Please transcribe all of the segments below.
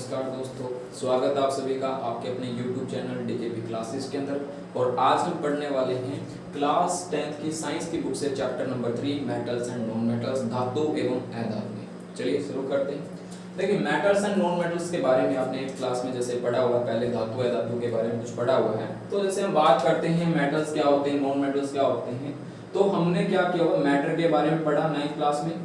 नमस्कार दोस्तों, स्वागत है आप सभी का आपके अपने YouTube चैनल डीकेपी क्लासेस के अंदर। और आज हम पढ़ने वाले हैं क्लास 10th की साइंस की बुक से chapter number 3 metals and non metals, धातु एवं अधातु। चलिए शुरू करते हैं। देखिए, मेटल्स एंड नॉन मेटल्स के बारे में आपने क्लास में जैसे पढ़ा हुआ, पहले धातु अधातु के बारे में कुछ पढ़ा हुआ है। तो जैसे हम बात करते हैं मेटल्स क्या होते हैं, नॉन मेटल्स क्या होते हैं, तो हमने क्या किया हुआ, मैटर के बारे में पढ़ा 9th क्लास में।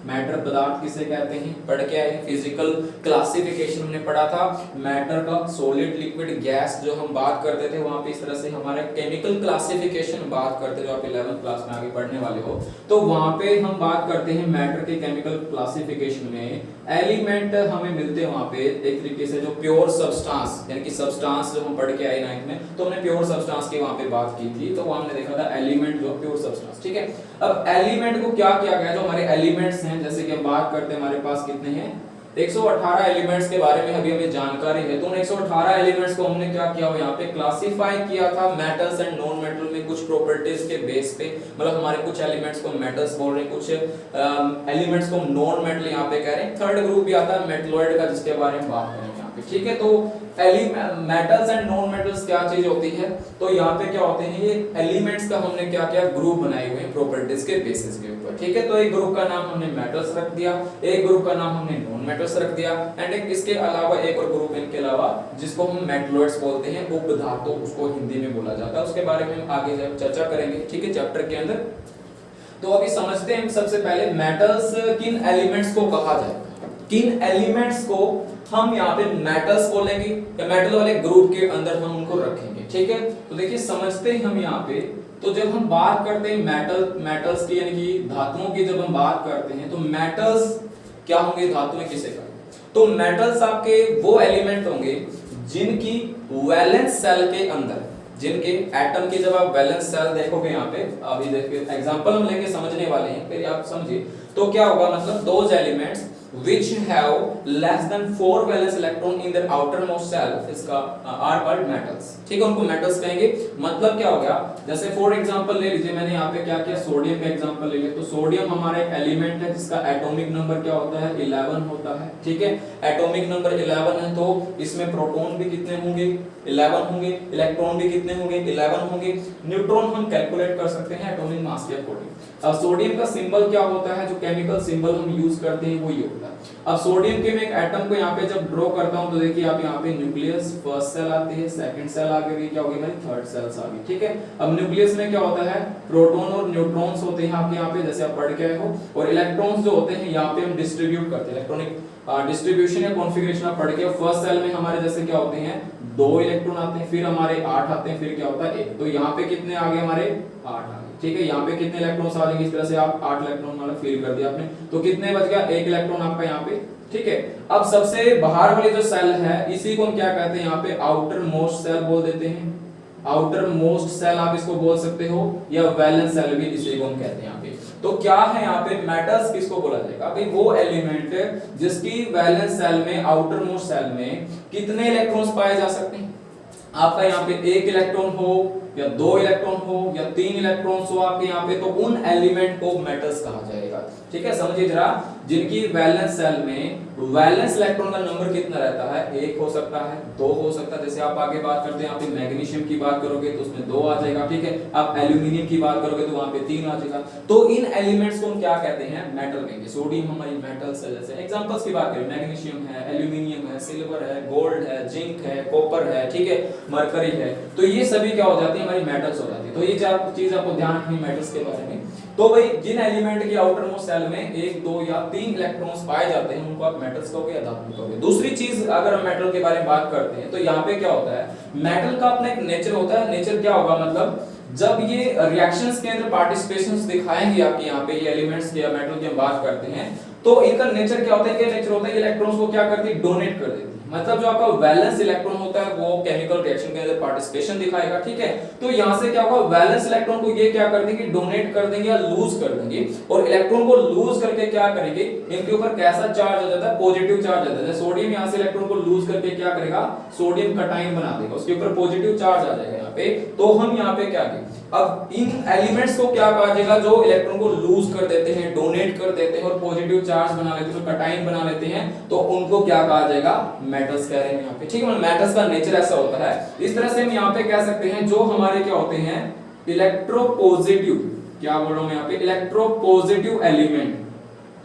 मैटर पदार्थ किसे कहते हैं पढ़ के आए। फिजिकल क्लासिफिकेशन हमने पढ़ा था मैटर का, सॉलिड लिक्विड गैस जो हम बात करते थे वहां पे इस तरह से हमारे केमिकल क्लासिफिकेशन बात करते जो आप 11th क्लास में आगे पढ़ने वाले हो, तो वहां पे हम बात करते हैं मैटर के केमिकल क्लासिफिकेशन में एलिमेंट हमें मिलते हैं वहां पे एक तरीके से जो प्योर सब्सटेंस, यानी कि सब्सटेंस जो हम पढ़ के आए 9th में, तो हमने प्योर सब्सटेंस की वहां पे बात की थी। तो वहां हमने देखा था एलिमेंट जो प्योर सब्सटेंस, ठीक है। अब एलिमेंट को क्या किया गया, जो हमारे एलिमेंट्स हैं, जैसे कि हम बात करते हैं हमारे पास कितने हैं 118 एलिमेंट्स के बारे में अभी हमें जानकारी है। तो उन 118 एलिमेंट्स को हमने क्या किया, यहाँ पे क्लासिफाई किया था मेटल्स एंड नॉन मेटल में कुछ प्रॉपर्टीज के बेस पे। मतलब हमारे कुछ एलिमेंट्स को मेटल्स बोल रहे हैं, कुछ एलिमेंट्स को नॉन मेटल यहाँ पे कह रहे हैं। थर्ड ग्रुप भी आता है मेटलॉइड का, जिसके बारे में बात करेंगे यहाँ पे, ठीक है। तो मेटल्स एंड नॉन मेटल्स क्या चीज होती है, तो यहाँ पे क्या होते हैं, ये एलिमेंट्स का हमने क्या किया, ग्रुप बनाए हुए हैं प्रॉपर्टीज के बेसिस के ऊपर, ठीक है। तो एक ग्रुप का नाम हमने मेटल्स रख दिया, एक ग्रुप का नाम हमने नॉन मेटल्स रख दिया, एंड एक इसके अलावा एक और ग्रुप इनके अलावा जिसको हम मेटलॉइड्स बोलते हैं, उपधातु उसको हिंदी में बोला जाता है। उसके बारे में हम आगे चर्चा करेंगे, ठीक है, चैप्टर के अंदर। तो अभी समझते हैं सबसे पहले मेटल्स किन एलिमेंट्स को कहा जाएगा, किन एलिमेंट्स को हम यहाँ पे मेटल्स बोलेंगे या मेटल वाले ग्रुप के अंदर हम उनको रखेंगे, ठीक है। तो देखिए समझते हैं हम यहाँ पे, तो जब हम बात करते हैं मेटल्स की, यानी कि धातुओं की जब हम बात करते हैं, तो मेटल्स क्या होंगे, धातुएं किसे कहते हैं, तो मेटल्स आपके वो एलिमेंट होंगे जिनकी वैलेंस सेल के अंदर, जिनके एटम की जब आप वैलेंस सेल देखोगे यहाँ पे, अभी देखिए एग्जांपल हम लेके समझने वाले हैं, फिर आप समझिए तो क्या होगा, मतलब those elements which have less than 4 valence electron in their outermost cell इसका are called metals, ठीक है, उनको metals कहेंगे। मतलब क्या हो गया, जैसे फॉर एग्जांपल ले लीजिए, मैंने यहाँ पे क्या किया, सोडियम का एग्जांपल ले लिया। तो सोडियम हमारा एक एलिमेंट है जिसका एटॉमिक नंबर क्या होता है, 11 होता है, ठीक है। एटॉमिक नंबर 11 है, तो इसमें प्रोटॉन भी कितने होंगे, 11 होंगे, इलेक्ट्रॉन भी कितने होंगे, 11 होंगे। न्यूट्रॉन हम कैलकुलेट कर सकते हैं एटॉमिक मास के अकॉर्डिंग। अब सोडियम का सिंबल क्या होता है, जो केमिकल सिंबल हम यूज करते हैं वो ये होता है। अब सोडियम के मैं एक एटम को यहाँ पे जब ड्रॉ करता हूँ, तो देखिए आप यहाँ पे न्यूक्लियस फर्स्ट सेल आती है, सेकंड सेल आ गई, क्या होगी हमारी थर्ड सेल्स आ गई, ठीक है। अब न्यूक्लियस में क्या होता है, प्रोटॉन और न्यूट्रॉन्स होते हैं आपके यहाँ पे, जैसे आप पढ़ के आए हो, और इलेक्ट्रॉन्स जो होते हैं यहाँ पे हम डिस्ट्रीब्यूट करते हैं, इलेक्ट्रॉनिक डिस्ट्रीब्यूशन या कॉन्फ़िगरेशन आप पढ़ के। फर्स्ट सेल में हमारे जैसे क्या होते हैं, 2 इलेक्ट्रॉन आते हैं, फिर हमारे 8 आते हैं, फिर क्या होता है 1। तो यहाँ पे कितने आ गए हमारे 8 आ गए, ठीक है। यहाँ पे कितने इलेक्ट्रॉन्स आ जाएंगे, इस तरह से आप 8 इलेक्ट्रॉन वाला फील कर दिया आपने, तो कितने बच गया, 1 इलेक्ट्रॉन आपका यहाँ पे, ठीक है। अब सबसे बाहर वाली जो सेल है, इसी को हम क्या कहते हैं यहाँ पे, आउटर मोस्ट सेल बोल देते हैं। आउटर मोस्ट सेल आप इसको बोल सकते हो, या वैलेंस सेल भी इसी को हम कहते हैं यहाँ पे। तो क्या है यहाँ पे, मेटल्स किसको बोला जाएगा, भाई वो एलिमेंट जिसकी वैलेंस सेल में, आउटर मोस्ट सेल में कितने इलेक्ट्रॉन्स पाए जा सकते हैं। आपका यहाँ पे 1 इलेक्ट्रॉन हो या 2 इलेक्ट्रॉन हो या 3 इलेक्ट्रॉन्स हो आपके यहाँ पे, तो उन एलिमेंट को मेटल्स कहा जाएगा, ठीक है। समझिए जरा, जिनकी वैलेंस सेल में वैलेंस इलेक्ट्रॉन का नंबर कितना रहता है, 1 हो सकता है, 2 हो सकता है। जैसे आप आगे बात करते हैं, यहाँ पे मैग्नीशियम की बात करोगे तो उसमें 2 आ जाएगा, ठीक है। आप एल्यूमिनियम की बात करोगे तो वहां पे 3 आ जाएगा। तो इन एलिमेंट्स को हम क्या कहते हैं, मेटल कहेंगे। सोडियम हमारी मेटल्स है, जैसे एग्जांपल्स की बात करें, मैग्नीशियम है, एल्यूमिनियम है, सिल्वर है, गोल्ड है, जिंक है, कॉपर है, ठीक है, मरकरी है, तो ये सभी क्या हो जाती है, हमारी मेटल्स हो जाती है। तो ये चार चीज आपको ध्यान रखनी मेटल्स के बारे में। तो भाई जिन एलिमेंट की आउटर मोस्ट सेल में 1, 2 या 3 इलेक्ट्रॉन्स पाए जाते हैं, उनको आप मेटल्स कहोगे या धातु कहोगे। दूसरी चीज अगर हम मेटल के बारे में बात करते हैं, तो यहाँ पे क्या होता है, मेटल का अपना एक नेचर होता है। नेचर क्या होगा, मतलब जब ये रिएक्शंस के अंदर पार्टिसिपेशंस दिखाएंगे आपके यहाँ पे, ये एलिमेंट्स के या मेटल की हम बात करते हैं, तो इनका नेचर क्या होता है, क्या नेचर होता है, इलेक्ट्रॉन्स को क्या करती है, डोनेट कर देती है। मतलब जो आपका वैलेंस इलेक्ट्रॉन होता है वो केमिकल रिएक्शन के अंदर पार्टिसिपेशन दिखाएगा, ठीक है। तो यहां से क्या होगा, वैलेंस इलेक्ट्रॉन को ये क्या कर देंगे, डोनेट कर देंगे या लूज कर देंगे, और इलेक्ट्रॉन को लूज करके क्या करेंगे, इनके ऊपर कैसा चार्ज आ जाता है, पॉजिटिव चार्ज आ जाता है। सोडियम यहां से इलेक्ट्रॉन को लूज करके क्या करेगा, सोडियम कटायन बना देगा, उसके ऊपर पॉजिटिव चार्ज आ जाएगा यहाँ पे। तो हम यहाँ पे क्या करें, अब इन एलिमेंट्स को क्या कहा जाएगा, जो इलेक्ट्रॉन को लूज कर देते हैं, डोनेट कर देते हैं और पॉजिटिव चार्ज बना लेते हैं, तो कटायन बना लेते हैं, तो उनको क्या कहा जाएगा, मेटल्स कह रहे हैं यहाँ पे, ठीक है। मेटल्स का नेचर ऐसा होता है। इस तरह से हम यहाँ पे कह सकते हैं जो हमारे क्या होते हैं, इलेक्ट्रोपॉजिटिव, क्या बोल रहा हूं यहाँ पे, इलेक्ट्रोपॉजिटिव एलिमेंट।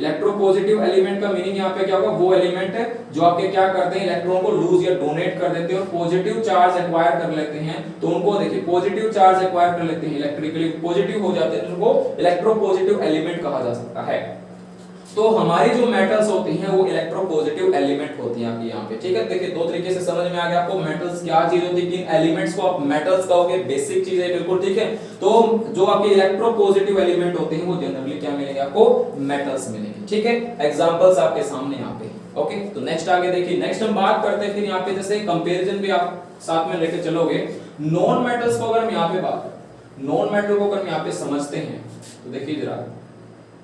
इलेक्ट्रोपॉजिटिव एलिमेंट का मीनिंग यहाँ पे क्या होगा, वो एलिमेंट है जो आपके क्या करते हैं, इलेक्ट्रॉन को लूज या डोनेट कर देते हैं और पॉजिटिव चार्ज एक्वायर कर लेते हैं। तो उनको देखिए पॉजिटिव चार्ज एक्वायर कर लेते हैं, इलेक्ट्रिकली पॉजिटिव हो जाते हैं, उनको इलेक्ट्रोपॉजिटिव एलिमेंट कहा जा सकता है। तो हमारी जो मेटल्स होती हैं वो इलेक्ट्रोपॉजिटिव एलिमेंट होती हैं आपकी यहाँ पे, ठीक है। देखिए दो तरीके से समझ में आ गया आपको मेटल्स क्या चीज होती है, किन एलिमेंट्स को आप मेटल्स कहोगे, बेसिक चीज है बिल्कुल, ठीक है। तो जो आपके इलेक्ट्रोपॉजिटिव एलिमेंट होते हैं वो जनरली क्या मिलेंगे आपको, मेटल्स मिलेंगे, ठीक है। एग्जांपल्स आपके सामने यहाँ पे, ओके। तो नेक्स्ट आगे देखिए, नेक्स्ट हम बात करते हैं फिर यहाँ पे, जैसे कंपैरिजन भी आप साथ में लेके चलोगे। नॉन मेटल्स को अगर हम यहाँ पे बात, नॉन मेटल को अगर हम यहाँ पे समझते हैं तो देखिए जरा,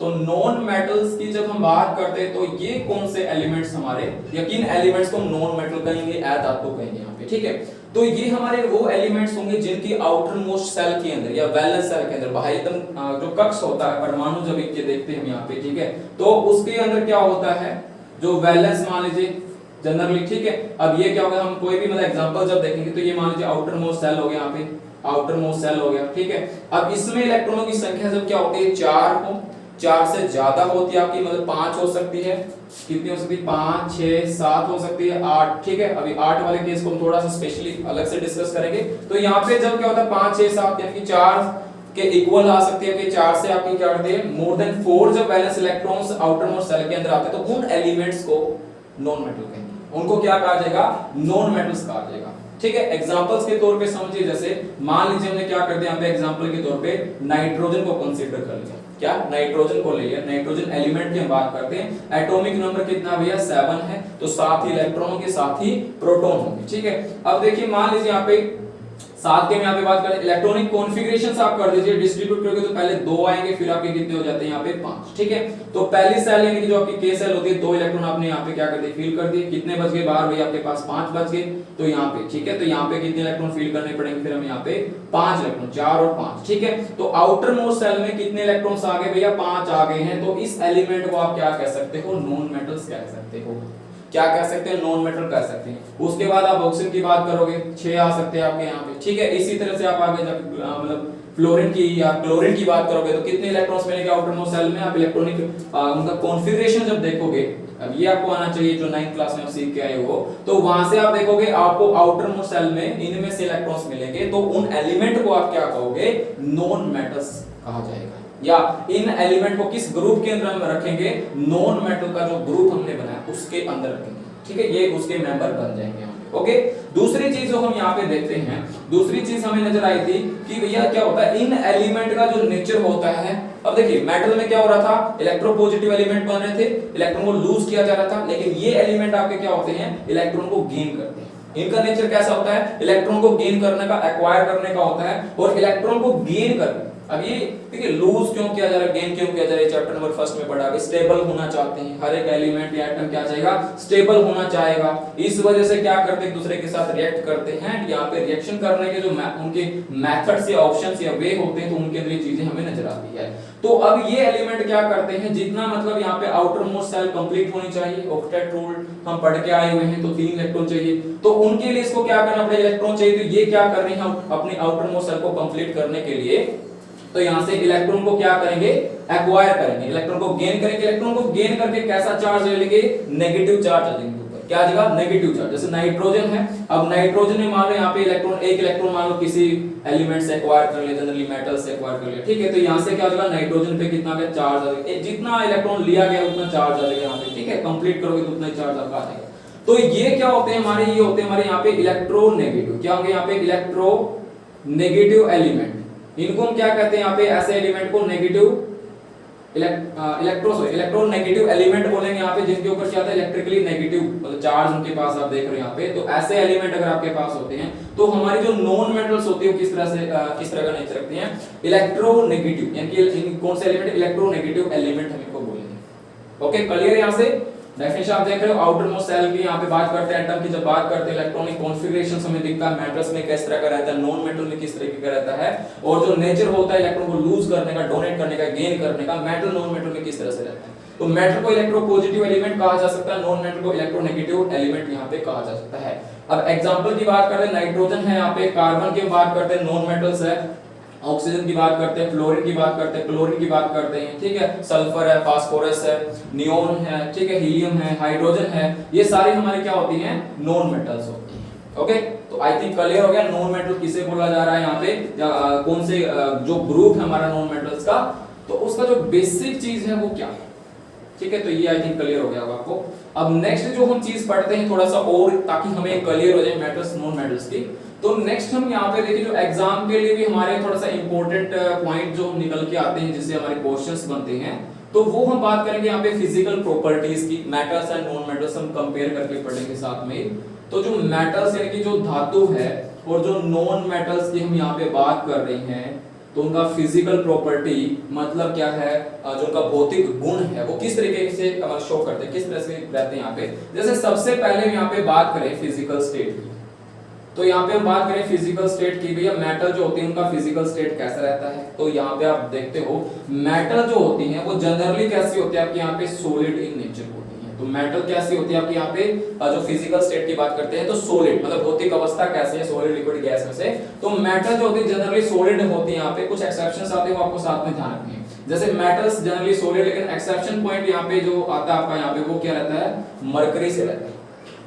तो नॉन मेटल्स की जब हम बात करते हैं तो ये कौन से एलिमेंट्स हमारे, या किन एलिमेंट्स को नॉन मेटल कहेंगे, अधातु कहेंगे यहाँ पे, ठीक है। तो ये हमारे वो एलिमेंट्स होंगे जिनकी आउटर मोस्ट सेल के अंदर या वैलेंस सेल के अंदर, बाह्यतम जो कक्ष होता है, परमाणु जब इनके देखते हैं हम यहाँ पे, ठीक है, तो उसके अंदर क्या होता है, जो वैलेंस मान लीजिए जनरली, ठीक है। अब ये क्या होगा, हम कोई भी मतलब एग्जांपल जब देखेंगे तो ये मान लीजिए आउटर मोस्ट सेल हो गया, यहाँ पे आउटर मोस्ट सेल हो गया, ठीक है। अब इसमें इलेक्ट्रॉनों की संख्या जब क्या होती है, 4 हो, 4 से ज्यादा होती है आपकी, मतलब 5 हो सकती है, कितनी हो सकती है, 5 6 7 हो सकती है, 8, ठीक है। अभी 8 वाले केस को हम थोड़ा सा स्पेशली अलग से डिस्कस करेंगे। तो यहाँ पे जब क्या होता है 5 6 7 यानी कि 4 के इक्वल आ सकती है कि 4 से आपकी क्या करते हैं, मोर देन 4 जब valence electrons outermost cell के अंदर आते हैं तो उन एलिमेंट्स को नॉन मेटल कहेंगे, उनको क्या कहा जाएगा, नॉन मेटल्स कहा जाएगा, ठीक है। एग्जांपल्स के तौर पे समझिए, जैसे मान लीजिए हमने क्या कर दिया यहाँ पे एग्जांपल के तौर पे नाइट्रोजन को कंसीडर कर लिया, क्या नाइट्रोजन को ले लिया, नाइट्रोजन एलिमेंट की हम बात करते हैं, एटॉमिक नंबर कितना भैया 7 है, तो 7 ही इलेक्ट्रॉनों के साथ ही प्रोटॉन होंगे, ठीक है। अब देखिए मान लीजिए यहाँ पे 7 के में यहाँ पे बात करें, इलेक्ट्रॉनिक कॉन्फ़िगरेशंस आप कर दीजिए, डिस्ट्रीब्यूट करोगे तो पहले 2 आएंगे, फिर आपके कितने हो जाते हैं यहाँ पे 5, ठीक है। तो पहली सेल यानी कि जो आपकी के सेल होती है, 2 इलेक्ट्रॉन आपने यहाँ पे क्या कर दिए, फिल कर दिए, कितने बच गए बाहर भैया आपके पास 5 बच गए, तो यहाँ पे ठीक है। तो यहाँ पे कितने इलेक्ट्रॉन फिल करने पड़ेंगे, फिर हम यहाँ पे 5 इलेक्ट्रॉन, 4 और 5, ठीक है। तो आउटर मोस्ट सेल में कितने इलेक्ट्रॉन्स आ गए भैया, 5 आ गए हैं। तो इस एलिमेंट को आप क्या कह सकते हो, नॉन मेटल्स कह सकते हो, क्या कह सकते हैं, नॉन मेटल कह सकते हैं। उसके बाद आप ऑक्सीजन की बात करोगे, 6 आ सकते हैं आपके यहाँ पे, ठीक है। इसी तरह से आप आगे जब मतलब फ्लोरीन की या क्लोरीन की बात करोगे तो कितने इलेक्ट्रॉन्स मिलेंगे आउटर मोस्ट सेल में, आप इलेक्ट्रॉनिक उनका कॉन्फ़िगरेशन जब देखोगे, अब ये आपको आना चाहिए जो 9th क्लास में आप सीख के आए हो, तो वहां से आप देखोगे आपको आउटर मोस्ट सेल में इनमें से इलेक्ट्रॉन्स मिलेंगे, तो उन एलिमेंट को आप क्या कहोगे, नॉन मेटल्स कहा जाएगा। या इन एलिमेंट को किस ग्रुप के अंदर हम रखेंगे, नॉन मेटल का जो ग्रुप हमने बनाया उसके अंदर रखेंगे, ठीक है, ये उसके मेंबर बन जाएंगे। ओके, दूसरी चीज जो हम यहाँ पे देखते हैं, दूसरी चीज हमें नजर आई थी कि भैया क्या होता है, इन एलिमेंट का जो नेचर होता है। अब देखिए मेटल में क्या हो रहा था, इलेक्ट्रोपॉजिटिव एलिमेंट बन रहे थे, इलेक्ट्रॉन को लूज किया जा रहा था, लेकिन ये एलिमेंट आपके क्या होते हैं, इलेक्ट्रॉन को गेन करते हैं। इनका नेचर कैसा होता है, इलेक्ट्रॉन को गेन करने का, एक्वायर करने का होता है, और इलेक्ट्रॉन को गेन कर, अब ये देखिए लूज क्यों किया जा रहा है, गेन क्यों किया जा रहा है, चैप्टर नंबर 1 में पढ़ा है, स्टेबल होना चाहते हैं, हर एक एलिमेंट या एटम क्या चाहेगा, स्टेबल होना चाहेगा। इस वजह से क्या करते हैं, एक दूसरे के साथ रिएक्ट करते हैं। यहाँ पे रिएक्शन करने के जो उनके मेथड्स या ऑप्शंस या वे होते हैं, तो उनके अंदर ये चीजें हमें नजर आती है। तो अब ये एलिमेंट क्या करते हैं, जितना मतलब यहाँ पे आउटर मोस्ट सेल कंप्लीट होनी चाहिए, ऑक्टेट रूल हम पढ़ के आए हुए हैं, तो 3 इलेक्ट्रॉन चाहिए, तो उनके लिए इसको क्या करना पड़ेगा, इलेक्ट्रॉन चाहिए। तो ये क्या कर रहे हैं, अपने आउटर मोस्ट सेल को कंप्लीट करने के लिए, तो यहां से इलेक्ट्रॉन को क्या करेंगे, एक्वायर करेंगे, इलेक्ट्रॉन को गेन करेंगे। इलेक्ट्रॉन को गेन करके कैसा चार्ज ले लेंगे, नेगेटिव चार्ज आ जाएंगे ऊपर, क्या आ जाएगा, नेगेटिव चार्ज। जैसे नाइट्रोजन है, अब नाइट्रोजन में मान लो यहाँ पे इलेक्ट्रॉन, एक इलेक्ट्रॉन मान लो किसी एलिमेंट से एक्वायर कर लिया, जनरली मेटल से एक्वायर कर लिया, ठीक है। तो यहाँ से क्या हो जाएगा, नाइट्रोजन पे कितना का चार्ज आ जाएगा, जितना इलेक्ट्रॉन लिया गया उतना चार्ज आ जाएगा यहाँ पे, ठीक है। कंप्लीट करोगे तो उतना चार्ज आपका आ जाएगा। तो ये क्या होते हैं हमारे, ये होते हैं हमारे यहाँ पे इलेक्ट्रोनेगेटिव, क्या होंगे यहाँ पे, इलेक्ट्रोनेगेटिव एलिमेंट। इनको हम क्या कहते हैं यहाँ पे, ऐसे एलिमेंट को नेगेटिव इलेक्ट्रोनेगेटिव एलिमेंट बोलेंगे यहाँ पे, जिनके ऊपर क्या था इलेक्ट्रिकली नेगेटिव मतलब चार्ज उनके पास आप देख रहे हो यहाँ पे। तो ऐसे एलिमेंट अगर आपके पास होते हैं तो हमारी जो नॉन मेटल्स होती है किस तरह का नेचर रखती हैं, इलेक्ट्रोनेगेटिव, यानी कि कौन से एलिमेंट, इलेक्ट्रोनेगेटिव एलिमेंट हम इनको बोलेंगे। ओके क्लियर यहाँ से डेफिनेशन आप देख रहे हो। आउटर मोस्ट सेल की यहाँ पे बात करते हैं एटम की, जब बात करते हैं इलेक्ट्रॉनिक कॉन्फ़िगरेशन हमें दिखता है मेटल्स में किस तरह का रहता है, नॉन मेटल में किस तरीके का रहता है, और जो नेचर होता है इलेक्ट्रॉन को लूज करने का, डोनेट करने का, गेन करने का, मेटल नॉन मेटल में किस तरह से रहता है। तो मेटल को इलेक्ट्रोपॉजिटिव एलिमेंट कहा जा सकता है, नॉन मेटल को इलेक्ट्रोनेगेटिव एलिमेंट यहाँ पे कहा जा सकता है। अब एग्जांपल की बात करते हैं, नाइट्रोजन है यहाँ पे, कार्बन की बात करते हैं नॉन मेटल्स है, ऑक्सीजन की बात करते हैं, फ्लोरीन की बात करते हैं, क्लोरीन की बात करते हैं, ठीक है, सल्फर है, फास्फोरस है, नियोन है, ठीक है, हीलियम है, हाइड्रोजन है, ये सारी हमारी क्या होती हैं, नॉन मेटल्स होती हैं। ओके तो आई थिंक क्लियर हो गया नॉन मेटल किसे बोला जा रहा है यहाँ पे, कौन से जो ग्रुप है हमारा नॉन मेटल्स का, तो उसका जो बेसिक चीज है वो क्या है, ठीक है। तो ये आई थिंक क्लियर हो गया होगा आपको। अब नेक्स्ट जो हम चीज पढ़ते हैं थोड़ा सा और, ताकि हमें क्लियर हो जाए मेटल्स नॉन मेटल्स की, तो नेक्स्ट हम यहाँ पे देखिए जो एग्जाम के लिए भी हमारे थोड़ा सा इंपॉर्टेंट पॉइंट जो निकल के आते हैं जिससे हमारे क्वेश्चंस बनते हैं, तो वो हम बात करेंगे यहाँ पे फिजिकल प्रॉपर्टीज की, मेटल्स एंड नॉन मेटल्स हम कंपेयर करके पढ़ेंगे साथ में। तो जो मेटल्स यानी कि जो धातु है और जो नॉन मेटल्स की हम यहाँ पे बात कर रहे हैं, तो उनका फिजिकल प्रॉपर्टी मतलब क्या है, जो उनका भौतिक गुण है वो किस तरीके से शो करते हैं, किस तरह से रहते हैं यहाँ पे। जैसे सबसे पहले हम यहाँ पे बात करें फिजिकल स्टेट की, तो यहाँ पे हम बात करें फिजिकल स्टेट की, भैया मेटल जो होती है उनका फिजिकल स्टेट कैसा रहता है। तो यहाँ पे आप देखते हो मेटल जो होती हैं वो जनरली कैसी होती है आपके यहाँ पे, सॉलिड इन नेचर होती है। तो मेटल कैसी होती है आपके यहाँ पे, जो फिजिकल स्टेट की बात करते हैं तो सॉलिड मतलब भौतिक अवस्था कैसी है, सॉलिड लिक्विड गैस में से। तो मेटल जो होती है जनरली सॉलिड होती है, यहाँ पे कुछ एक्सेप्शंस आते हैं वो आपको साथ में ध्यान रखनी है। जैसे मेटल्स जनरली सॉलिड, लेकिन एक्सेप्शन पॉइंट यहाँ पे जो आता है आपका यहाँ पे वो क्या रहता है, मरकरी से रहता है।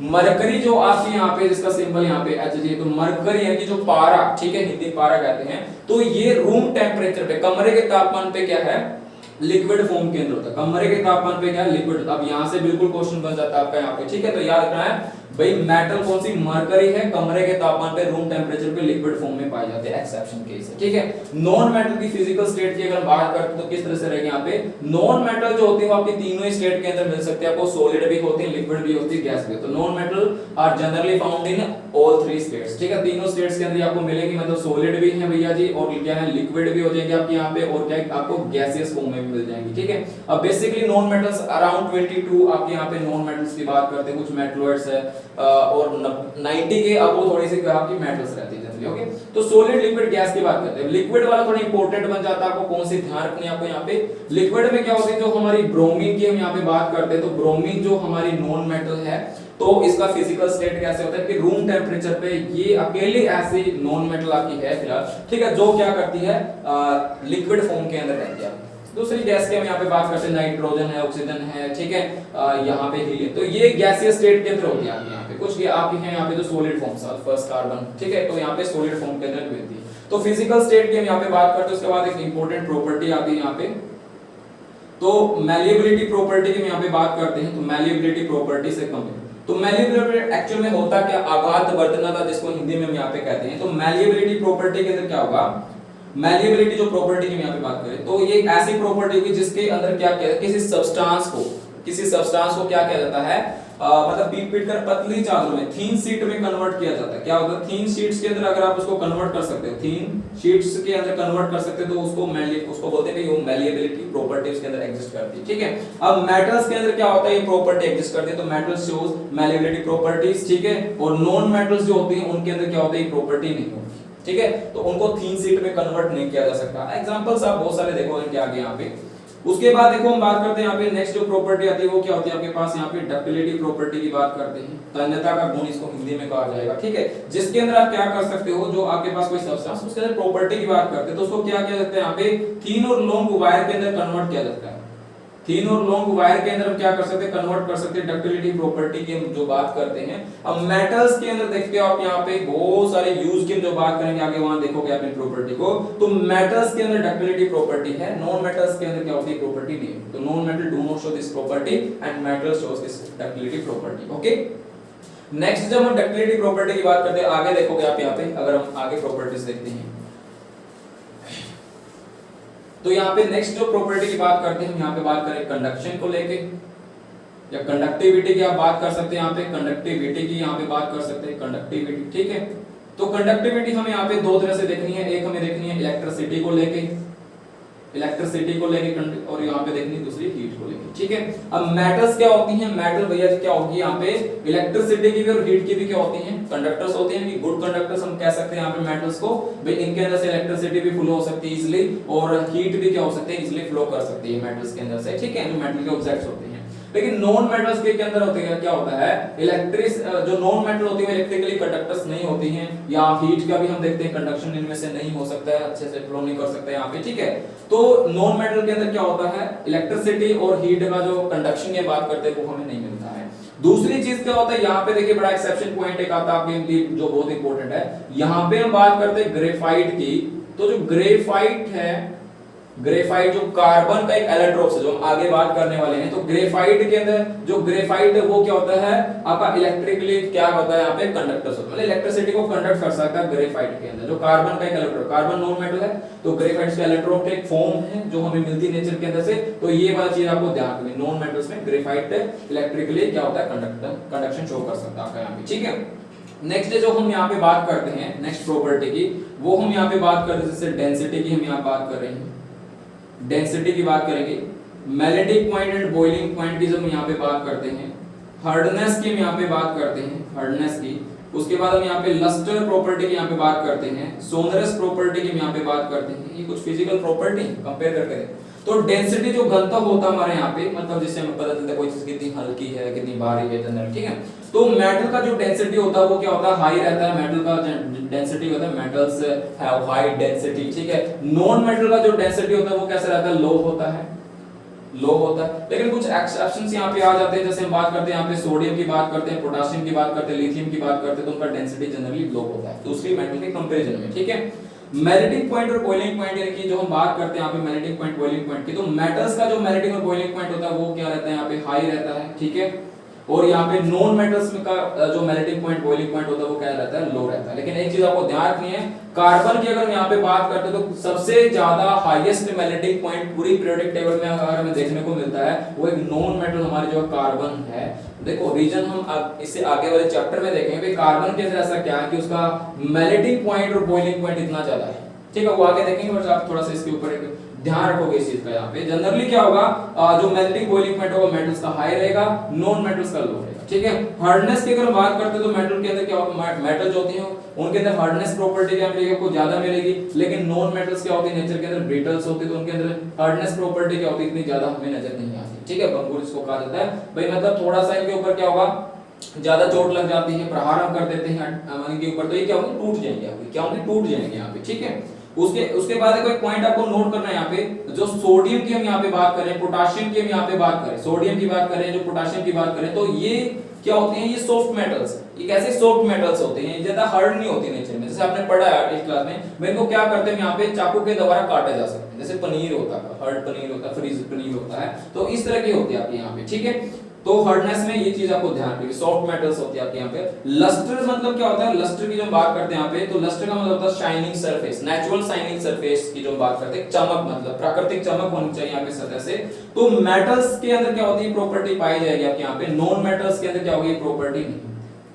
मरकरी जो आपके यहाँ पे जिसका सिंबल यहाँ पे Hg, तो मरकरी यानी कि जो पारा, ठीक है, हिंदी पारा कहते हैं, तो ये रूम टेम्परेचर पे, कमरे के तापमान पे क्या है, लिक्विड फॉर्म के अंदर होता है। कमरे के तापमान पे क्या है, लिक्विड। अब यहाँ से बिल्कुल क्वेश्चन बन जाता है आपका यहाँ पे, ठीक है। तो याद रखना है भाई मेटल कौन सी, मरकरी है, कमरे के तापमान पे रूम टेम्परेचर पे लिक्विड फॉर्म में पाए जाते हैं, एक्सेप्शन केस है, ठीक है। नॉन मेटल की फिजिकल स्टेट की अगर बात करते तो किस तरह से रहेगी यहाँ पे, नॉन मेटल जो होती है वो आपकी तीनों ही स्टेट के अंदर मिल सकते हैं आपको, सॉलिड भी होती है, लिक्विड भी होती है, गैस भी। तो non metal are generally found in all three states, ठीक है। तीनों स्टेट्स के अंदर आपको मिलेगी, मतलब सॉलिड भी है भैया जी, और क्या है लिक्विड भी हो जाएंगे आपके यहाँ पे, और क्या आपको गैसियस फॉर्म में भी मिल जाएंगी, ठीक है। अब बेसिकली नॉन मेटल्स अराउंड 22 आपके यहाँ पे नॉन मेटल्स की बात करते हैं, कुछ मेटलॉइड्स है, और 90 के अब वो थोड़ी सी आपकी मेटल्स रहती है जनरली। ओके तो सॉलिड लिक्विड गैस की बात करते हैं। लिक्विड वाला थोड़ा इंपॉर्टेंट बन जाता है, आपको कौन सी ध्यान रखनी है आपको यहाँ पे। लिक्विड में क्या होती है, जो हमारी ब्रोमीन की हम यहाँ पे बात करते हैं, तो ब्रोमीन जो हमारी नॉन मेटल है, तो इसका फिजिकल स्टेट कैसे होता है कि रूम टेम्परेचर पे ये अकेले ऐसी नॉन मेटल आपकी है फिलहाल, ठीक है, जो क्या करती है लिक्विड फॉर्म के अंदर रहती है। दूसरी गैस की हम यहाँ पे बात करते हैं, नाइट्रोजन है, ऑक्सीजन है, ठीक है, यहाँ पे हीलियम, तो ये गैसियस स्टेट के अंदर होती है यहाँ पे। कुछ आपकी है यहाँ पे जो सॉलिड फॉर्म, सल्फर, कार्बन, ठीक है, तो यहाँ पे सॉलिड फॉर्म के अंदर मिलती है। तो फिजिकल स्टेट की हम यहाँ पे बात करते हैं। उसके बाद एक इंपॉर्टेंट प्रॉपर्टी आती है यहाँ पे, तो मैलिएबिलिटी प्रॉपर्टी की हम यहाँ पे बात करते हैं। तो मैलिएबिलिटी प्रॉपर्टी से कम, तो मैलिएबिलिटी एक्चुअल में होता क्या, आघात वर्तनता जिसको हिंदी में हम यहाँ पे कहते हैं। तो मैलिएबिलिटी प्रॉपर्टी के अंदर क्या होगा, मैलिएबिलिटी जो प्रॉपर्टी की हम यहाँ पे बात करें, तो ये एक ऐसी प्रॉपर्टी होगी जिसके अंदर क्या कहते हैं, किसी सब्सटेंस को क्या किया जाता है, मतलब पीट कर पतली चादरों में, थीन शीट में कन्वर्ट किया जाता है। क्या होता है, थीन शीट्स के अंदर अगर आप उसको कन्वर्ट कर सकते हो, थीन शीट्स के अंदर कन्वर्ट कर सकते हो, तो उसको बोलते हैं कि वो मैलिएबिलिटी प्रॉपर्टी उसके अंदर एग्जिस्ट करती है, ठीक है। अब मेटल्स के अंदर क्या होता है, ये प्रॉपर्टी एग्जिस्ट करती है, तो मेटल्स शोज मैलिएबिलिटी प्रॉपर्टीज, ठीक है। और नॉन मेटल्स जो होती हैं उनके अंदर क्या होता है, ये प्रॉपर्टी नहीं होती, ठीक है। तो उनको थीन शीट में कन्वर्ट नहीं किया जा सकता। एग्जांपल्स आप बहुत सारे देखोगे क्या आगे यहाँ पे। उसके बाद देखो हम बात करते हैं यहाँ पे नेक्स्ट जो प्रॉपर्टी आती है वो क्या होती है आपके पास, यहाँ पे डक्टिलिटी प्रॉपर्टी की बात करते हैं। तन्यता का गुण इसको हिंदी में कहा जाएगा, ठीक है, जिसके अंदर आप क्या कर सकते हो, जो आपके पास कोई सब्सटेंस उसके अंदर प्रॉपर्टी की बात करते हैं, तो उसको क्या किया जाता है यहाँ पे, थीन और लॉन्ग वायर के अंदर कन्वर्ट किया जाता है। थीन और लॉन्ग वायर के अंदर हम क्या कर सकते हैं, कन्वर्ट कर सकते हैं। डक्टिलिटी प्रॉपर्टी की हम जो बात करते हैं। अब मेटल्स के अंदर देखते हो आप यहाँ पे बहुत सारे यूज की हम जो बात करेंगे आगे, वहां देखोगे आप इन प्रॉपर्टी को। तो मेटल्स के अंदर डक्टिलिटी प्रॉपर्टी है, नॉन मेटल्स के अंदर क्या होती है, प्रॉपर्टी नहीं है। तो non metal do not show this property and metal shows this ductility property. Okay, next जब हम डक्टिलिटी प्रॉपर्टी की बात करते हैं, आगे देखोगे आप यहाँ पे, अगर हम आगे प्रॉपर्टीज देखते हैं, तो यहाँ पे नेक्स्ट जो प्रॉपर्टी की बात करते हैं हम यहाँ पे बात करें कंडक्शन को लेके या कंडक्टिविटी की आप बात कर सकते हैं, यहाँ पे कंडक्टिविटी की यहाँ पे बात कर सकते हैं, कंडक्टिविटी। ठीक है, तो कंडक्टिविटी हमें यहाँ पे दो तरह से देखनी है, एक हमें देखनी है इलेक्ट्रिसिटी को लेके और यहाँ पे देखनी है दूसरी हीट को लेके। ठीक है, अब मेटल्स क्या होती हैं, मेटल भैया क्या होगी यहाँ पे इलेक्ट्रिसिटी की भी और हीट की भी क्या होती हैं, कंडक्टर्स होते हैं। गुड कंडक्टर्स हम कह सकते हैं यहाँ पे मेटल्स को, भाई इनके अंदर से इलेक्ट्रिसिटी भी फ्लो हो सकती है इजीली और हीट भी क्या हो सकती है, इजीली फ्लो कर सकती है मेटल्स के अंदर से। ठीक है, जो मेटल के ऑब्जेक्ट्स होते हैं। लेकिन नॉन मेटल्स के अंदर होते हैं क्या होता है, जो नॉन मेटल होती है इलेक्ट्रिकली कंडक्टर्स नहीं होती हैं, या हीट का भी हम देखते हैं कंडक्शन इनमें से नहीं हो सकता है, अच्छे से फ्लो नहीं कर सकते यहाँ पे। ठीक है, तो नॉन मेटल के अंदर क्या होता है, इलेक्ट्रिसिटी और हीट का जो कंडक्शन की बात करते हैं वो हमें नहीं मिलता है। दूसरी चीज क्या होता है, यहाँ पे देखिए बड़ा एक्सेप्शन पॉइंट एक आता है आपके लिए जो बहुत इंपॉर्टेंट है। यहाँ पे हम बात करते हैं ग्रेफाइट की, तो जो ग्रेफाइट है, ग्रेफाइट जो कार्बन का एक एलेक्ट्रोड है जो हम आगे बात करने वाले हैं, तो ग्रेफाइट के अंदर जो ग्रेफाइट है वो क्या होता है आपका इलेक्ट्रिकली क्या होता है, यहाँ पे कंडक्टर्स होता है, मतलब इलेक्ट्रिसिटी को कंडक्ट कर सकता है ग्रेफाइट के अंदर। जो कार्बन का एक इलेक्ट्रोड, कार्बन नॉन मेटल है तो ग्रेफाइट का इलेक्ट्रोड एक फॉर्म है जो हमें मिलती है नेचर के अंदर से। तो ये वाला चीज आपको ध्यान रखनी, नॉन मेटल्स में ग्रेफाइट इलेक्ट्रिकली क्या होता है, कंडक्शन शो कर सकता है यहाँ पे। ठीक है, नेक्स्ट जो हम यहाँ पे बात करते हैं नेक्स्ट प्रॉपर्टी की, वो हम यहाँ पे बात करते हैं जैसे डेंसिटी की हम यहाँ बात कर रहे हैं, डेंसिटी की बात करेंगे, मेलेटिक पॉइंट एंड बॉइलिंग पॉइंट की जब हम यहाँ पे बात करते हैं, हार्डनेस की हम यहाँ पे बात करते हैं, हार्डनेस की, उसके बाद हम यहाँ पे लस्टर प्रॉपर्टी की यहाँ पे बात करते हैं, सोनरस प्रॉपर्टी की हम यहाँ पे बात करते हैं। ये कुछ फिजिकल प्रॉपर्टी कंपेयर करके देखें तो डेंसिटी जो घनत्व होता है हमारे यहाँ पे, मतलब जिससे हमें पता चलता है कोई चीज कितनी हल्की है कितनी भारी है जनरल। ठीक है, तो मेटल का जो डेंसिटी होता है वो क्या होता है, हाई रहता है। मेटल का डेंसिटी होता है, मेटल्स हैव हाई डेंसिटी। ठीक है, नॉन मेटल का जो डेंसिटी होता है वो कैसा रहता है, लो होता है, लो होता है। लेकिन कुछ एक्सेप्शंस यहाँ पे आ जाते हैं, जैसे हम बात करते हैं यहाँ पे सोडियम की बात करते हैं, पोटेशियम की बात करते हैं, लिथियम की बात करते हैं, तो उनका डेंसिटी जनरली लो होता है दूसरी मेटल के कंपैरिजन में। ठीक है, मेलेटिक पॉइंट और बॉइलिंग पॉइंट यानी कि जो हम बात करते हैं यहाँ पे मेलेटिक पॉइंट बॉइलिंग पॉइंट की, तो मेटल्स का जो मेलेटिक और बॉइलिंग पॉइंट होता है वो क्या रहता है, यहाँ पे हाई रहता है। ठीक है, और यहाँ पे नॉन मेटल्स का जो मेलेटिक पॉइंट बॉइलिंग पॉइंट होता है वो क्या रहता है, लो रहता है। लेकिन एक चीज आपको ध्यान रखनी है, कार्बन की अगर हम यहाँ पे बात करते हैं तो सबसे ज्यादा हाईएस्ट मेलेटिक पॉइंट पूरी पीरियोडिक टेबल में अगर हमें देखने को मिलता है वो एक नॉन मेटल हमारे जो कार्बन है। देखो रीजन हम इससे आगे वाले चैप्टर में देखेंगे, कार्बन के अंदर ऐसा क्या है कि उसका मेलेटिक पॉइंट और बॉइलिंग पॉइंट इतना ज्यादा है। ठीक है, वो आगे देखेंगे, बस आप थोड़ा सा इसके ऊपर ध्यान रखोगे इस चीज का। यहाँ पे जनरली क्या होगा, जो मेल्टिंग बॉइलिंग पॉइंट होगा मेटल्स का हाई रहेगा, नॉन मेटल्स का लो रहेगा। ठीक है, हार्डनेस की अगर बात करते हैं तो मेटल के अंदर क्या होगा, मेटल जो होती हैं उनके अंदर हार्डनेस प्रॉपर्टी क्या मिलेगी, आपको ज्यादा मिलेगी। लेकिन नॉन मेटल्स क्या होती है, नेचर के अंदर ब्रिटल्स होती है, तो उनके अंदर हार्डनेस प्रॉपर्टी क्या होती है, इतनी ज्यादा हमें नजर नहीं आती। ठीक है, भंगुर इसको कहा जाता है भाई, मतलब थोड़ा सा इनके ऊपर क्या होगा, ज्यादा चोट लग जाती है, प्रहार हम कर देते हैं इनके ऊपर, तो ये क्या होंगे, टूट जाएंगे, क्या होंगे, टूट जाएंगे यहाँ पे। ठीक है, उसके बाद एक पॉइंट आपको नोट करना है यहाँ पे, जो सोडियम की हम यहाँ पे बात करें, पोटेशियम की हम यहाँ पे बात करें, सोडियम की बात करें, जो पोटेशियम की बात करें, तो ये क्या होते हैं, ये सॉफ्ट मेटल्स। ये कैसे सॉफ्ट मेटल्स होते हैं, ज्यादा हार्ड नहीं होती नेचर में। जैसे आपने पढ़ा है इस क्लास में, मेरे को क्या करते हैं यहाँ पे चाकू के द्वारा काटे जा सकते हैं, जैसे पनीर होता है, हार्ड पनीर होता है, फ्रीज पनीर होता है, तो इस तरह की होती है आपके यहाँ पे। ठीक है, तो हार्डनेस में ये चीज आपको ध्यान रखिए, सॉफ्ट मेटल्स होती है आपके यहाँ पे। लस्टर मतलब क्या होता है, लस्टर की जो बात करते हैं यहाँ पे, तो लस्टर का मतलब होता है shining surface, natural shining surface की जो बात करते हैं, चमक, मतलब प्राकृतिक चमक होनी चाहिए यहाँ पे सतह से। तो मेटल्स के अंदर क्या होती है, प्रॉपर्टी पाई जाएगी आपके यहाँ पे, नॉन मेटल्स के अंदर क्या होगी, प्रॉपर्टी नहीं।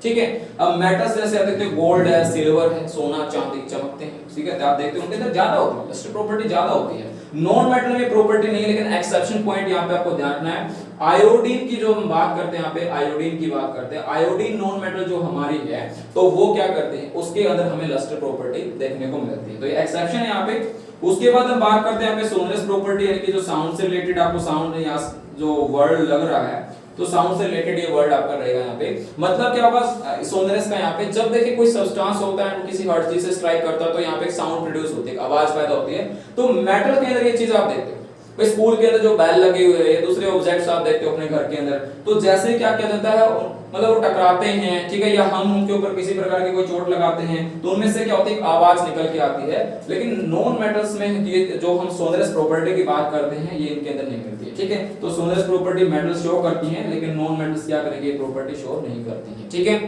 ठीक है, अब मेटल्स जैसे आप देखते हैं गोल्ड है, सिल्वर है, सोना चांदी चमकते हैं। ठीक है, आप देखते हैं उनके अंदर ज्यादा होती है, लस्टर प्रॉपर्टी ज्यादा होती है। नॉन मेटल में प्रॉपर्टी नहीं है, लेकिन एक्सेप्शन पॉइंट यहाँ पे आपको ध्यान रखना है। आयोडीन की जो हम बात करते हैं यहाँ पे, आयोडीन की बात करते हैं, आयोडीन नॉन मेटल जो हमारी है, तो वो क्या करते हैं, उसके अंदर हमें लस्टर प्रॉपर्टी देखने को मिलती है, तो ये एक्सेप्शन है यहाँ पे। उसके बाद हम बात करते हैं यहाँ पे सोनरस प्रॉपर्टी, यानी कि जो साउंड से रिलेटेड आपको साउंड यहाँ जो वर्ड लग रहा है, तो साउंड से रिलेटेड ये वर्ड आपका रहेगा यहाँ पे। मतलब क्या होगा सोनरस का, यहाँ पे जब देखिए कोई सब्सटेंस होता है किसी हर्ट चीज से स्ट्राइक करता है तो यहाँ पे एक साउंड प्रोड्यूस होती है, आवाज पैदा होती है। तो मेटल के अंदर ये चीज आप देखते हो, स्कूल के अंदर जो बैल लगे हुए हैं, दूसरे ऑब्जेक्ट्स आप देखते हो अपने घर के अंदर, तो जैसे क्या किया जाता है, मतलब वो टकराते हैं, ठीक है, या हम उनके ऊपर किसी प्रकार की कोई चोट लगाते हैं, तो उनमें से क्या होती है, आवाज निकल के आती है। लेकिन नॉन मेटल्स में ये जो हम सोनरस प्रॉपर्टी की बात करते हैं, ये इनके अंदर नहीं मिलती है। ठीक है, तो सोनरस प्रॉपर्टी मेटल्स शो करती हैं, लेकिन नॉन मेटल्स क्या करेंगे, प्रॉपर्टी शो नहीं करती है। ठीक है,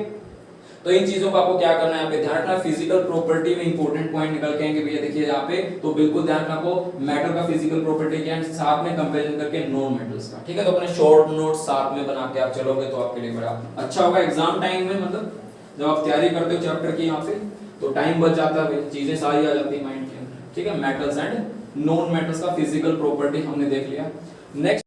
तो इन चीजों को आपको क्या करना है, यहाँ पे ध्यान रखना। फिजिकल प्रॉपर्टी में इंपॉर्टेंट पॉइंट निकल के आएंगे भैया, देखिए यहाँ पे तो बिल्कुल ध्यान रखना आपको मेटल का फिजिकल प्रॉपर्टी क्या है, साथ में कंपैरिजन करके नॉन मेटल्स का, ठीक है। तो अपने शॉर्ट नोट साथ में बना के आप चलोगे तो आपके लिए बड़ा अच्छा होगा एग्जाम टाइम में, मतलब जब आप तैयारी करते हो चैप्टर की यहाँ पे तो टाइम बच जाता है, चीजें सारी आ जाती है माइंड के अंदर, ठीक है। मेटल्स एंड नॉन मेटल्स का फिजिकल प्रॉपर्टी हमने देख लिया। नेक्स्ट